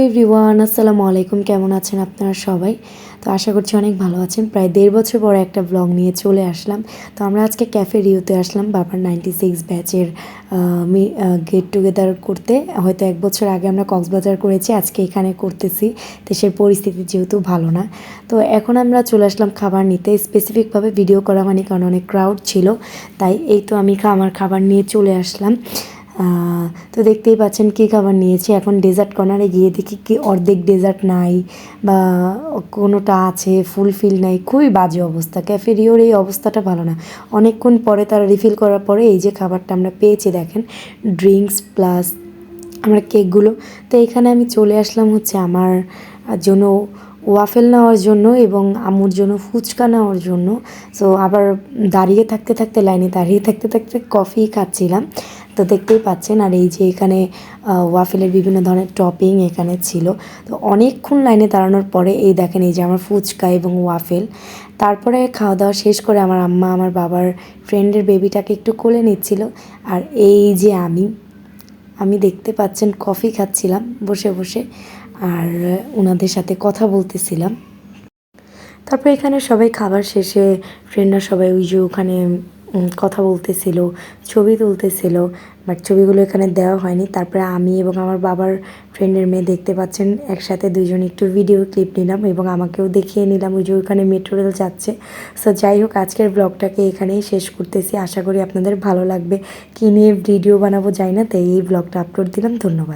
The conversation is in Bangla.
এভরিওয়ান, আসসালামু আলাইকুম। কেমন আছেন আপনারা সবাই? তো আশা করছি অনেক ভালো আছেন। প্রায় 1.5 বছর পরে একটা ব্লগ নিয়ে চলে আসলাম। তো আমরা আজকে ক্যাফে রিওতে আসলাম বাবার 96 ব্যাচের গেট টুগেদার করতে। হয়তো 1 বছর আগে আমরা কক্সবাজার করেছি, আজকে এখানে করতেছি। দেশের পরিস্থিতি যেহেতু ভালো না, তো এখন আমরা চলে আসলাম খাবার নিতে। স্পেসিফিকভাবে ভিডিও করা হয়নি কারণ অনেক ক্রাউড ছিল, তাই এই তো আমি আমার খাবার নিয়ে চলে আসলাম। তো দেখতেই পাচ্ছেন কী খাবার নিয়েছি। এখন ডেজার্ট কর্নারে গিয়ে দেখি কি অর্ধেক ডেজার্ট নাই বা কোনোটা আছে, ফুলফিল নাই। খুবই বাজে অবস্থা। ক্যাফে রিওর এই অবস্থাটা ভালো না। অনেকক্ষণ পরে তারা রিফিল করার পরে এই যে খাবারটা আমরা পেয়েছি দেখেন, ড্রিঙ্কস প্লাস আমরা কেকগুলো। তো এখানে আমি চলে আসলাম হচ্ছে আমার জন্য ওয়াফেল নেওয়ার জন্য এবং আম্মুর জন্য ফুচকা নেওয়ার জন্য। সো আবার দাঁড়িয়ে থাকতে থাকতে লাইনে দাঁড়িয়ে থাকতে থাকতে কফি খাচ্ছিলাম। তো দেখতেই পাচ্ছেন, আর এই যে এখানে ওয়াফেলের বিভিন্ন ধরনের টপিং এখানে ছিল। তো অনেকক্ষণ লাইনে দাঁড়ানোর পরে এই দেখেন, এই যে আমার ফুচকা এবং ওয়াফেল। তারপরে খাওয়া দাওয়া শেষ করে আমার আম্মা আমার বাবার ফ্রেন্ডের বেবিটাকে একটু কোলে নিচ্ছিল। আর এই যে আমি দেখতে পাচ্ছেন কফি খাচ্ছিলাম বসে বসে, আর ওনাদের সাথে কথা বলতেছিলাম। তারপরে এখানে সবাই খাবার শেষে ফ্রেন্ডরা সবাই ওই যে ওখানে কথা বলতেছিল, ছবি তুলতেছিল, বাট ছবিগুলো এখানে দেওয়া হয়নি। তারপরে আমি এবং আমার বাবার ফ্রেন্ডের মেয়ে দেখতে পাচ্ছেন একসাথে দুজন একটু ভিডিও ক্লিপ নিলাম এবং আমাকেও দেখিয়ে নিলাম ওই যে ওইখানে মেট্রো রেল যাচ্ছে। সো যাই হোক, আজকের ব্লগটাকে এখানেই শেষ করতেছি। আশা করি আপনাদের ভালো লাগবে। কী নিয়ে ভিডিও বানাবো যাই না, তাই এই ব্লগটা আপলোড দিলাম। ধন্যবাদ।